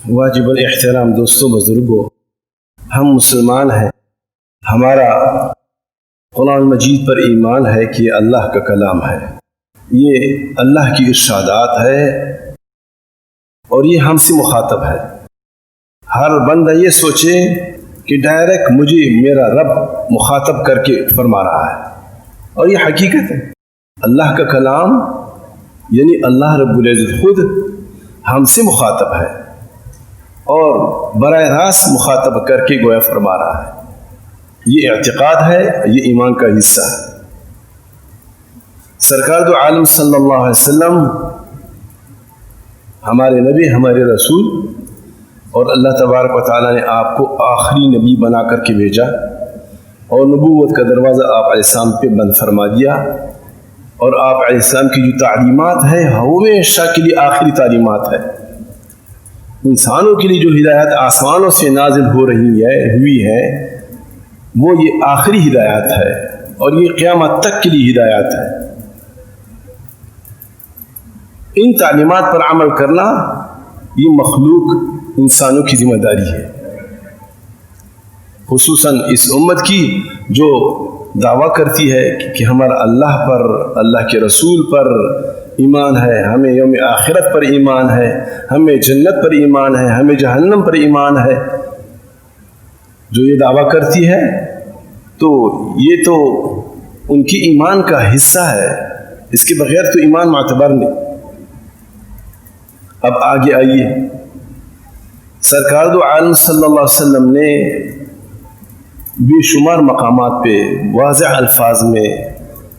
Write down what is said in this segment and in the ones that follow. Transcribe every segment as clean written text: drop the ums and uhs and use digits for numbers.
واجب الاحترام دوستوں بزرگوں، ہم مسلمان ہیں، ہمارا قرآن مجید پر ایمان ہے کہ یہ اللہ کا کلام ہے، یہ اللہ کی ارشادات ہے اور یہ ہم سے مخاطب ہے۔ ہر بندہ یہ سوچے کہ ڈائریکٹ مجھے میرا رب مخاطب کر کے فرما رہا ہے، اور یہ حقیقت ہے۔ اللہ کا کلام یعنی اللہ رب العزت خود ہم سے مخاطب ہے اور براہ راست مخاطب کر کے گویا فرما رہا ہے۔ یہ اعتقاد ہے، یہ ایمان کا حصہ ہے۔ سرکار دو عالم صلی اللہ علیہ وسلم ہمارے نبی، ہمارے رسول، اور اللہ تبارک و تعالیٰ نے آپ کو آخری نبی بنا کر کے بھیجا اور نبوت کا دروازہ آپ علیہ السلام پہ بند فرما دیا، اور آپ علیہ السلام کی جو تعلیمات ہے ہمیشہ کے لیے آخری تعلیمات ہے۔ انسانوں کے لیے جو ہدایت آسمانوں سے نازل ہوئی ہے وہ یہ آخری ہدایات ہے، اور یہ قیامت تک کے لیے ہدایات ہے۔ ان تعلیمات پر عمل کرنا یہ مخلوق انسانوں کی ذمہ داری ہے، خصوصاً اس امت کی جو دعویٰ کرتی ہے کہ ہمارا اللہ پر، اللہ کے رسول پر ایمان ہے، ہمیں یوم آخرت پر ایمان ہے، ہمیں جنت پر ایمان ہے، ہمیں جہنم پر ایمان ہے۔ جو یہ دعویٰ کرتی ہے تو یہ تو ان کی ایمان کا حصہ ہے، اس کے بغیر تو ایمان معتبر نہیں۔ اب آگے آئیے، سرکار دو عالم صلی اللہ علیہ وسلم نے بے شمار مقامات پہ واضح الفاظ میں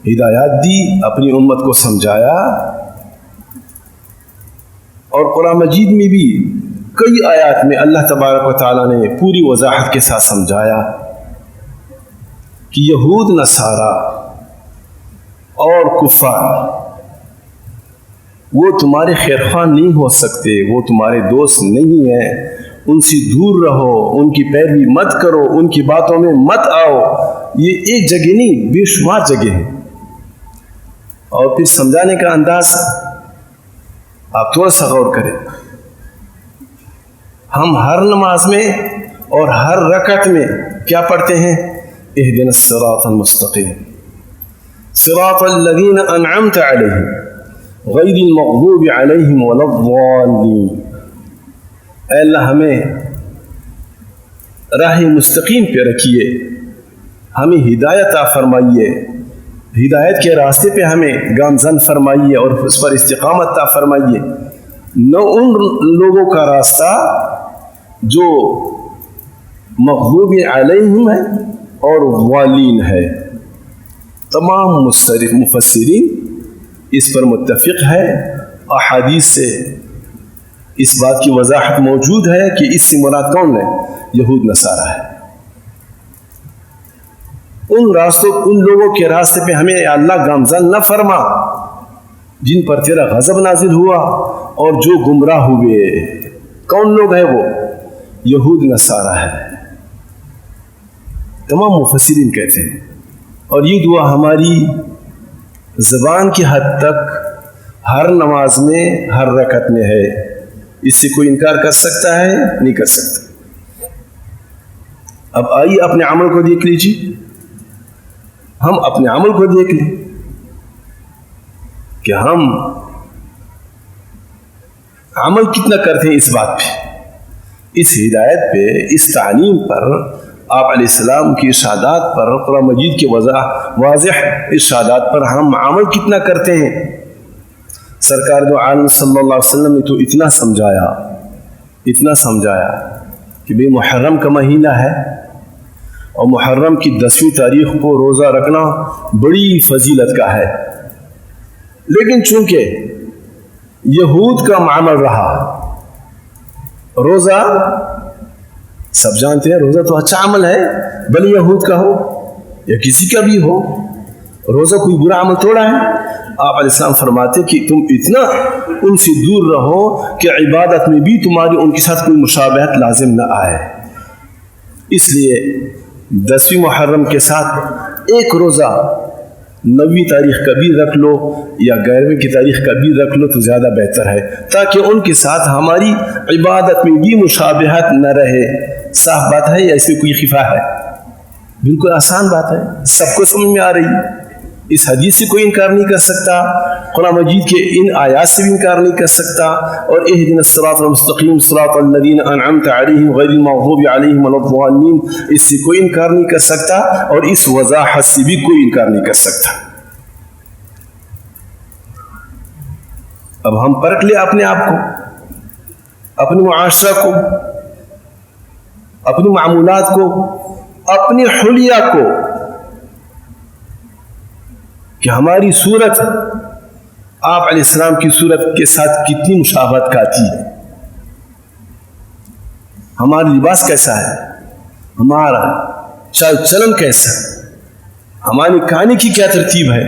ہدایات دی، اپنی امت کو سمجھایا، اور قرآن مجید میں بھی کئی آیات میں اللہ تبارک و تعالیٰ نے پوری وضاحت کے ساتھ سمجھایا کہ یہود نصارہ اور کفار وہ تمہارے خیرخواہ نہیں ہو سکتے، وہ تمہارے دوست نہیں ہیں، ان سے دور رہو، ان کی پیروی مت کرو، ان کی باتوں میں مت آؤ۔ یہ ایک جگہ نہیں، بے شمار جگہ ہے۔ اور پھر سمجھانے کا انداز آپ تھوڑا سا غور کریں۔ ہم ہر نماز میں اور ہر رکعت میں کیا پڑھتے ہیں؟ اہدنا الصراط المستقیم صراط الذین انعمت علیہم غیر المغضوب علیہم ولا الضالین۔ اے اللہ ہمیں راہ مستقیم پہ رکھیے، ہمیں ہدایت عطا فرمائیے، ہدایت کے راستے پہ ہمیں گامزن فرمائیے اور اس پر استقامت عطا فرمائیے، نہ ان لوگوں کا راستہ جو مغضوب علیہم ہے اور ضالین ہے۔ تمام مفسرین اس پر متفق ہے، احادیث سے اس بات کی وضاحت موجود ہے کہ اس سے مراد کون ہے؟ یہود نصارہ ہے۔ ان لوگوں کے راستے پہ ہمیں اللہ گامزن نہ فرما جن پر تیرا غضب نازل ہوا اور جو گمراہ ہوئے۔ کون لوگ ہیں وہ؟ یہود نصارہ ہے، تمام مفسرین کہتے ہیں۔ اور یہ دعا ہماری زبان کی حد تک ہر نماز میں، ہر رکعت میں ہے، اس سے کوئی انکار کر سکتا ہے؟ نہیں کر سکتا۔ اب آئیے اپنے عمل کو دیکھ لیجیے، ہم اپنے عمل کو دیکھ لیں کہ ہم عمل کتنا کرتے ہیں اس بات پہ، اس ہدایت پہ، اس تعلیم پر، آپ علیہ السلام کی ارشادات پر، قرآن مجید کے واضح ارشادات پر ہم عمل کتنا کرتے ہیں۔ سرکار دو عالم صلی اللہ علیہ وسلم نے تو اتنا سمجھایا کہ بے محرم کا مہینہ ہے اور محرم کی 10ویں تاریخ کو روزہ رکھنا بڑی فضیلت کا ہے، لیکن چونکہ یہود کا معامل رہا، روزہ سب جانتے ہیں روزہ تو اچھا عمل ہے، بھلے یہود کا ہو یا کسی کا بھی ہو، روزہ کوئی برا عمل تھوڑا ہے۔ آپ علیہ السلام فرماتے کہ تم اتنا ان سے دور رہو کہ عبادت میں بھی تمہاری ان کے ساتھ کوئی مشابہت لازم نہ آئے۔ اس لیے 10ویں محرم کے ساتھ ایک روزہ 9ویں تاریخ کا بھی رکھ لو یا 11ویں کی تاریخ کا بھی رکھ لو تو زیادہ بہتر ہے، تاکہ ان کے ساتھ ہماری عبادت میں بھی مشابہت نہ رہے۔ صاف بات ہے یا اس میں کوئی خفا ہے؟ بالکل آسان بات ہے، سب کو سمجھ میں آ رہی ہے۔ اس حدیث سے کوئی انکار نہیں کر سکتا، قرآن مجید کے ان آیات سے بھی انکار نہیں کر سکتا، اور اہدنا الصراط المستقیم صراط الذین انعمت علیہم غیر المغضوب علیہم ولا الضالین، اس سے کوئی انکار نہیں کر سکتا، اور اس وضاحت سے بھی کوئی انکار نہیں کر سکتا۔ اب ہم پرکھ لیں اپنے آپ کو، اپنے معاشرہ کو، اپنی معمولات کو، اپنی حلیہ کو، کہ ہماری صورت آپ علیہ السلام کی صورت کے ساتھ کتنی مشابہت کھاتی ہے، ہمارا لباس کیسا ہے، ہمارا چال چلن کیسا ہے، ہماری کھانے کی کیا ترتیب ہے،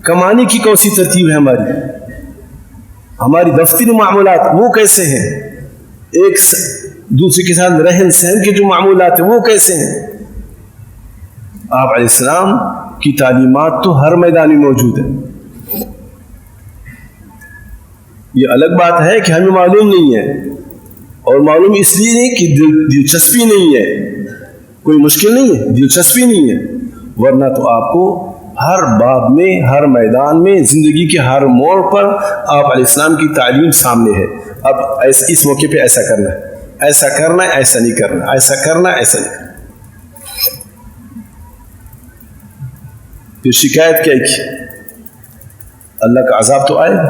کمانے کی کون سی ترتیب ہے، ہماری دفتری معاملات وہ کیسے ہیں، ایک دوسرے کے ساتھ رہن سہن کے جو معمولات ہیں وہ کیسے ہیں۔ آپ علیہ السلام کی تعلیمات تو ہر میدان میں موجود ہے۔ یہ الگ بات ہے کہ ہمیں معلوم نہیں ہے، اور معلوم اس لیے نہیں کہ دلچسپی نہیں ہے، کوئی مشکل نہیں ہے، دلچسپی نہیں ہے، ورنہ تو آپ کو ہر باب میں، ہر میدان میں، زندگی کے ہر موڑ پر آپ علیہ السلام کی تعلیم سامنے ہے۔ اب اس موقع پہ ایسا کرنا ہے، ایسا کرنا ہے، ایسا نہیں کرنا، ایسا کرنا ہے، ایسا نہیں کرنا۔ پھر شکایت کیا کی؟ اللہ کا عذاب تو آئے گا۔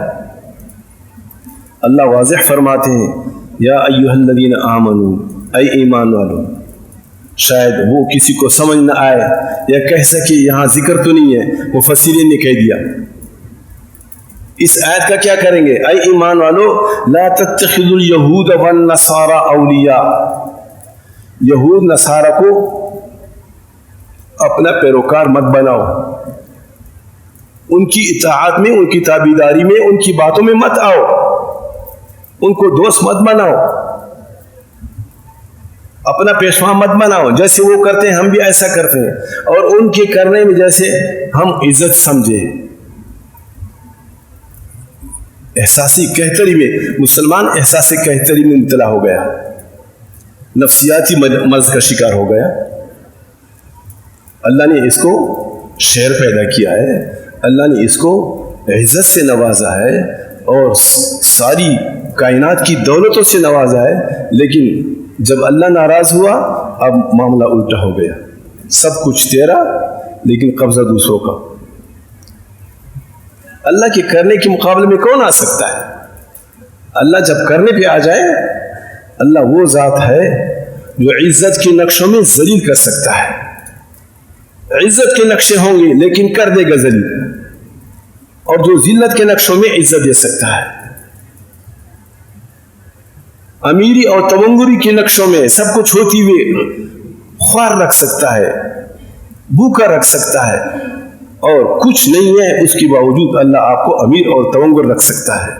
اللہ واضح فرماتے ہیں یا ایھا الذین آمنوا، اے ایمان والو۔ شاید وہ کسی کو سمجھ نہ آئے یا کہہ سکے یہاں ذکر تو نہیں ہے، مفسرین نے کہہ دیا۔ اس آیت کا کیا کریں گے؟ اے ایمان والو لا تتخذوا الیہود والنصارى اولیاء، یہود نصارہ کو اپنا پیروکار مت بناؤ، ان کی اطاعت میں، ان کی تابعداری میں، ان کی باتوں میں مت آؤ، ان کو دوست مت بناؤ، اپنا پیشوا مت بناؤ، جیسے وہ کرتے ہیں ہم بھی ایسا کرتے ہیں، اور ان کے کرنے میں جیسے ہم عزت سمجھے۔ احساسی کہتری میں مسلمان احساسی کہتری میں مبتلا ہو گیا، نفسیاتی مرض کا شکار ہو گیا۔ اللہ نے اس کو شعر پیدا کیا ہے، اللہ نے اس کو عزت سے نوازا ہے، اور ساری کائنات کی دولتوں سے نوازا ہے، لیکن جب اللہ ناراض ہوا اب معاملہ الٹا ہو گیا، سب کچھ تیرا لیکن قبضہ دوسروں کا۔ اللہ کے کرنے کے مقابلے میں کون آ سکتا ہے؟ اللہ جب کرنے پہ آ جائے، اللہ وہ ذات ہے جو عزت کے نقشوں میں ذلیل کر سکتا ہے۔ عزت کے نقشے ہوں گے لیکن کر دے گا ذلیل، اور جو ذلت کے نقشوں میں عزت دے سکتا ہے۔ امیری اور تونگری کے نقشوں میں سب کچھ ہوتی ہوئے خوار رکھ سکتا ہے، بھوکا رکھ سکتا ہے، اور کچھ نہیں ہے اس کے باوجود اللہ آپ کو امیر اور تونگر رکھ سکتا ہے۔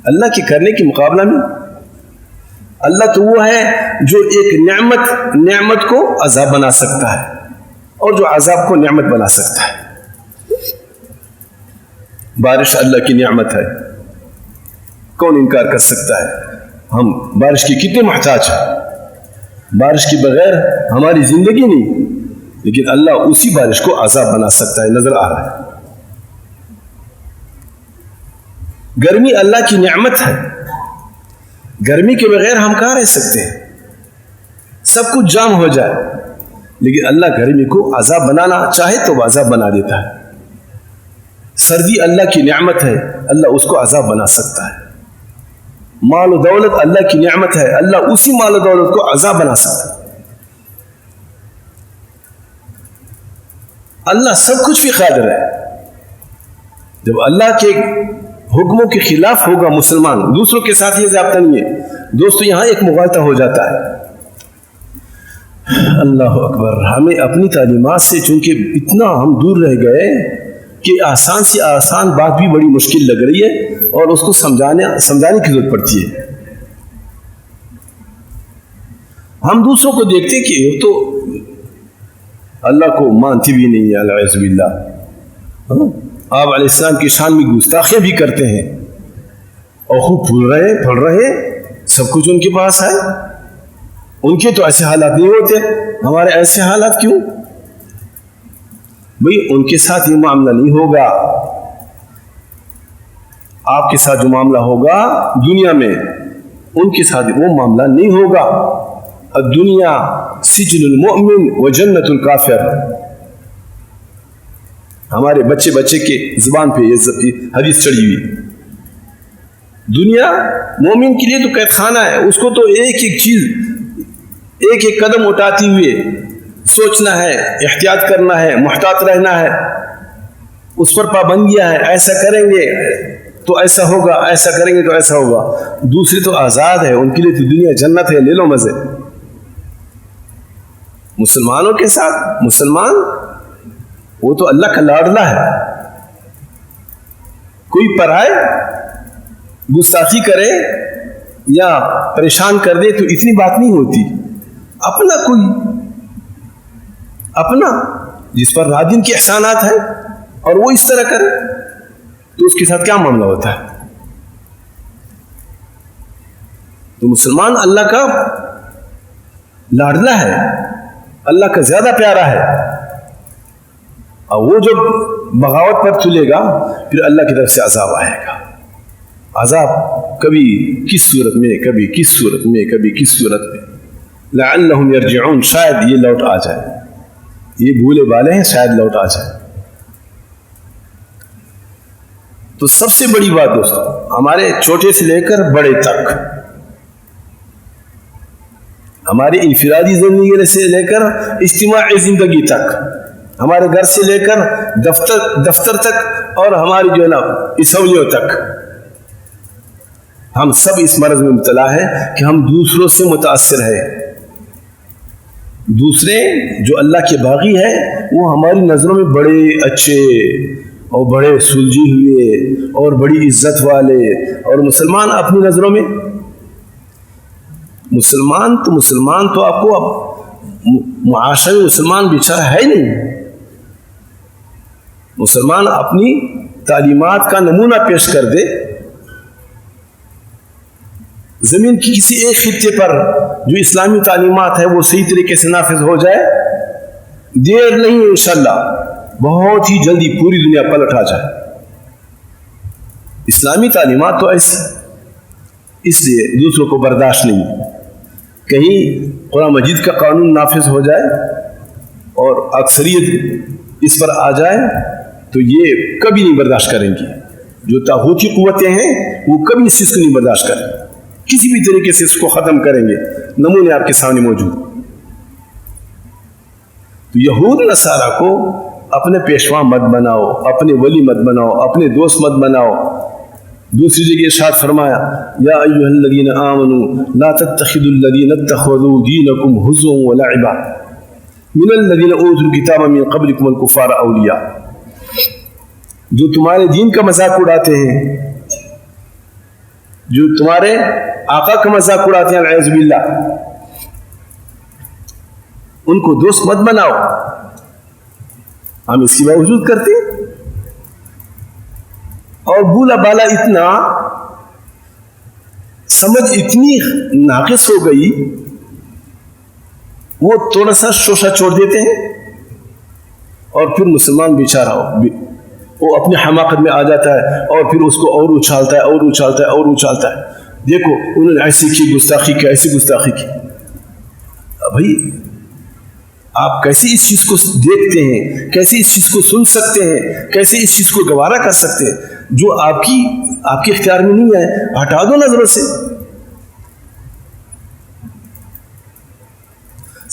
اللہ کے کرنے کے مقابلہ میں اللہ تو وہ ہے جو ایک نعمت کو عذاب بنا سکتا ہے، اور جو عذاب کو نعمت بنا سکتا ہے۔ بارش اللہ کی نعمت ہے، کون انکار کر سکتا ہے؟ ہم بارش کے کتنے محتاج ہیں، بارش کے بغیر ہماری زندگی نہیں، لیکن اللہ اسی بارش کو عذاب بنا سکتا ہے، نظر آ رہا ہے۔ گرمی اللہ کی نعمت ہے، گرمی کے بغیر ہم کہاں رہ سکتے ہیں؟ سب کچھ جام ہو جائے، لیکن اللہ گرمی کو عذاب بنانا چاہے تو وہ عذاب بنا دیتا ہے۔ سردی اللہ کی نعمت ہے، اللہ اس کو عذاب بنا سکتا ہے۔ مال و دولت اللہ کی نعمت ہے، اللہ اسی مال و دولت کو عذاب بنا سکتا ہے۔ اللہ سب کچھ بھی قادر ہے۔ جب اللہ کے حکموں کے خلاف ہوگا مسلمان، دوسروں کے ساتھ یہ ضابطہ نہیں ہے، دوستو یہاں ایک مغالطہ ہو جاتا ہے۔ اللہ اکبر، ہمیں اپنی تعلیمات سے چونکہ اتنا ہم دور رہ گئے کہ آسان سے آسان بات بھی بڑی مشکل لگ رہی ہے، اور اس کو سمجھانے کی ضرورت پڑتی ہے۔ ہم دوسروں کو دیکھتے کہ تو اللہ کو مانتے بھی نہیں ہے، العیاذ باللہ، آپ علیہ السلام کی شان میں گستاخیاں بھی کرتے ہیں اور خوب پھول رہے سب کچھ ان کے پاس ہے. ان کے تو ایسے حالات نہیں ہوتے, ہمارے ایسے حالات کیوں؟ بھئی ان کے ساتھ یہ معاملہ نہیں ہوگا. آپ کے ساتھ جو معاملہ ہوگا دنیا میں, ان کے ساتھ وہ معاملہ نہیں ہوگا. الدنیا سجن المؤمن و جنت الکافر. ہمارے بچے کے زبان پہ یہ حدیث چڑھی ہوئی. دنیا مومن کے لیے تو قید خانہ ہے, اس کو تو ایک ایک چیز, ایک ایک قدم اٹھاتے ہوئے سوچنا ہے, احتیاط کرنا ہے, محتاط رہنا ہے. اس پر پابندیاں ہیں, ایسا کریں گے تو ایسا ہوگا, ایسا کریں گے تو ایسا ہوگا. دوسری تو آزاد ہے, ان کے لیے تو دنیا جنت ہے, لے لو مزے. مسلمانوں کے ساتھ مسلمان وہ تو اللہ کا لاڈلا ہے. کوئی پرائے گستاخی کرے یا پریشان کر دے تو اتنی بات نہیں ہوتی. اپنا کوئی اپنا جس پر رات دن کے احسانات ہیں اور وہ اس طرح کرے تو اس کے ساتھ کیا معاملہ ہوتا ہے؟ تو مسلمان اللہ کا لاڈلا ہے, اللہ کا زیادہ پیارا ہے. اور وہ جب بغاوت پر تلے گا پھر اللہ کی طرف سے عذاب آئے گا. عذاب کبھی کس صورت میں, کبھی کس صورت میں, کبھی کس صورت میں. لعلہم یرجعون, شاید یہ لوٹ آ جائے, یہ بھولے بالے ہیں, شاید لوٹ آ جائے. تو سب سے بڑی بات دوستو, ہمارے چھوٹے سے لے کر بڑے تک, ہماری انفرادی زندگی سے لے کر اجتماعی زندگی تک, ہمارے گھر سے لے کر دفتر تک اور ہماری جو ہے نا اسولیوں تک, ہم سب اس مرض میں مبتلا ہیں کہ ہم دوسروں سے متاثر ہیں. دوسرے جو اللہ کے باغی ہیں وہ ہماری نظروں میں بڑے اچھے اور بڑے سلجھے ہوئے اور بڑی عزت والے, اور مسلمان اپنی نظروں میں مسلمان تو آپ کو معاشرے مسلمان بیچارہ ہے نہیں. مسلمان اپنی تعلیمات کا نمونہ پیش کر دے, زمین کی کسی ایک خطے پر جو اسلامی تعلیمات ہے وہ صحیح طریقے سے نافذ ہو جائے, دیر نہیں ہے انشاءاللہ, بہت ہی جلدی پوری دنیا پلٹ آ جائے. اسلامی تعلیمات تو ایسی, اس لیے دوسروں کو برداشت نہیں. کہیں قرآن مجید کا قانون نافذ ہو جائے اور اکثریت اس پر آ جائے تو یہ کبھی نہیں برداشت کریں گی. جو طاغوتی قوتیں ہیں وہ کبھی اس چیز کو نہیں برداشت کریں, کسی بھی طریقے سے اس کو ختم کریں گے. نمونے آپ کے سامنے موجود. تو یہود نصارہ کو اپنے پیشوا مت بناؤ, اپنے ولی مت بناؤ, اپنے دوست مت بناؤ. دوسری جگہ ارشاد فرمایا, یا ایھا الذین آمنوا لا تتخذوا الذین اتخذوا دینکم ہزوا ولعبا من الذین اوتوا الکتاب من قبلکم الکفار اولیاء. جو تمہارے دین کا مذاق اڑاتے ہیں, جو تمہارے آقا کا مذاق اڑاتے ہیں, العیاذ باللہ, ان کو دوست مت بناؤ. ہم اس کے باوجود کرتے ہیں, اور بولا بالا اتنا, سمجھ اتنی ناقص ہو گئی, وہ تھوڑا سا شوشہ چھوڑ دیتے ہیں اور پھر مسلمان بیچارہ وہ اپنی حماقت میں آ جاتا ہے اور پھر اس کو اور اچھالتا ہے اور اچھالتا ہے اور اچھالتا ہے. دیکھو انہوں نے ایسی کی گستاخی کی, ایسی گستاخی کی. بھائی آپ کیسے اس چیز کو دیکھتے ہیں, کیسے اس چیز کو سن سکتے ہیں, کیسے اس چیز کو گوارا کر سکتے ہیں؟ جو آپ کے اختیار میں نہیں ہے ہٹا دو نظروں سے.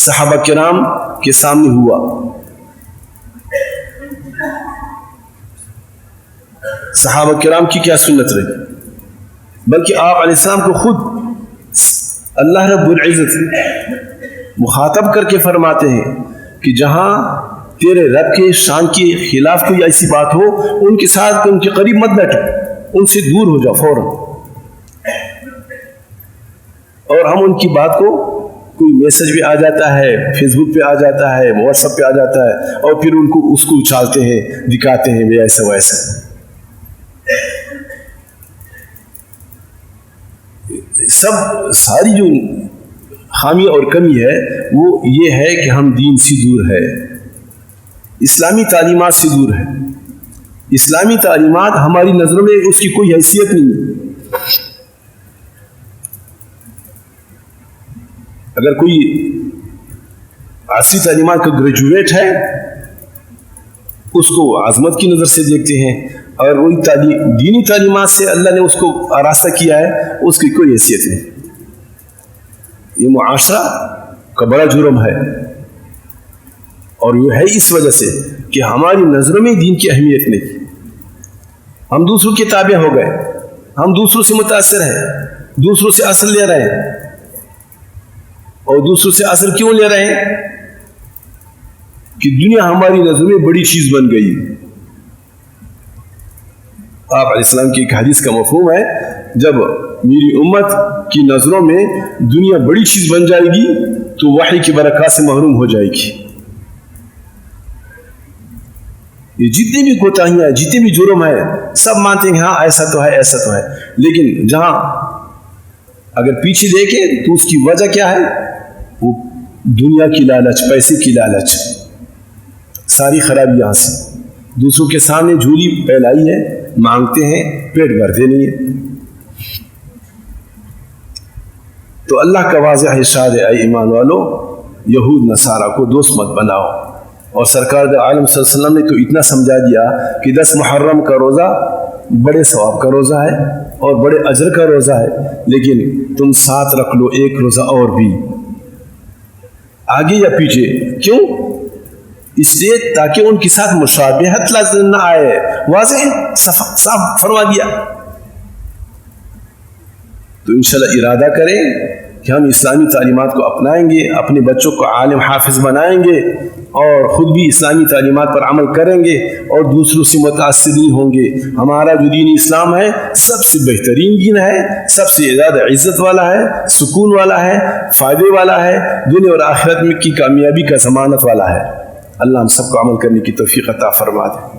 صحابہ کرام کے سامنے ہوا, صحابہ کرام کی کیا سنت رہی, بلکہ آپ علیہ السلام کو خود اللہ رب العزت مخاطب کر کے فرماتے ہیں کہ جہاں تیرے رب کے شان کے خلاف کوئی ایسی بات ہو, ان کے ساتھ ان کے قریب مت بیٹھو, ان سے دور ہو جاؤ فوراً. اور ہم ان کی بات کو کوئی میسج بھی آ جاتا ہے، فیس بک پہ آ جاتا ہے، واٹس ایپ پہ آ جاتا ہے، اور پھر ان کو اس کو اچھالتے ہیں، دکھاتے ہیں بھی ایسا ویسا. ساری جو خامی اور کمی ہے وہ یہ ہے کہ ہم دین سے دور ہے، اسلامی تعلیمات سے دور ہے. اسلامی تعلیمات ہماری نظروں میں اس کی کوئی حیثیت نہیں ہے. اگر کوئی عصری تعلیمات کا گریجویٹ ہے اس کو عظمت کی نظر سے دیکھتے ہیں، اور وہی دینی تعلیمات سے اللہ نے اس کو آراستہ کیا ہے اس کی کوئی حیثیت نہیں. یہ معاشرہ کا بڑا جرم ہے، اور یہ ہے اس وجہ سے کہ ہماری نظروں میں دین کی اہمیت نہیں. ہم دوسروں کے تابع ہو گئے، ہم دوسروں سے متاثر ہیں، دوسروں سے اثر لے رہے ہیں. اور دوسروں سے اثر کیوں لے رہے ہیں؟ کہ دنیا ہماری نظر میں بڑی چیز بن گئی. آپ علیہ السلام کی ایک حدیث کا مفہوم ہے، جب میری امت کی نظروں میں دنیا بڑی چیز بن جائے گی تو وحی کی برکات سے محروم ہو جائے گی. یہ جتنے بھی کوتاہیاں، جتنے بھی جرم ہیں، سب مانتے ہیں ہاں ایسا تو ہے، ایسا تو ہے. لیکن جہاں اگر پیچھے دیکھیں تو اس کی وجہ کیا ہے؟ وہ دنیا کی لالچ، پیسے کی لالچ. ساری خرابی یہاں سے. دوسروں کے سامنے جھولی پھیلائی ہے، مانگتے ہیں، پیٹ بھرتے نہیں ہیں. تو اللہ کا واضح ارشاد ہے، اے ایمان والو، یہود نصارہ کو دوست مت بناؤ. اور سرکار عالم صلی اللہ علیہ وسلم نے تو اتنا سمجھا دیا کہ 10 محرم کا روزہ بڑے ثواب کا روزہ ہے اور بڑے اجر کا روزہ ہے، لیکن تم ساتھ رکھ لو ایک روزہ اور بھی، آگے یا پیچھے. کیوں؟ اس لیے تاکہ ان کے ساتھ مشابہت لازم نہ آئے. واضح صاف فرما دیا. تو انشاءاللہ ارادہ کریں کہ ہم اسلامی تعلیمات کو اپنائیں گے، اپنے بچوں کو عالم حافظ بنائیں گے، اور خود بھی اسلامی تعلیمات پر عمل کریں گے، اور دوسروں سے متاثر نہیں ہوں گے. ہمارا جو دین اسلام ہے سب سے بہترین دین ہے، سب سے زیادہ عزت والا ہے، سکون والا ہے، فائدے والا ہے، دنیا اور آخرت میں کی کامیابی کا ضمانت والا ہے. اللہ ہم سب کو عمل کرنے کی توفیق عطا فرما دے.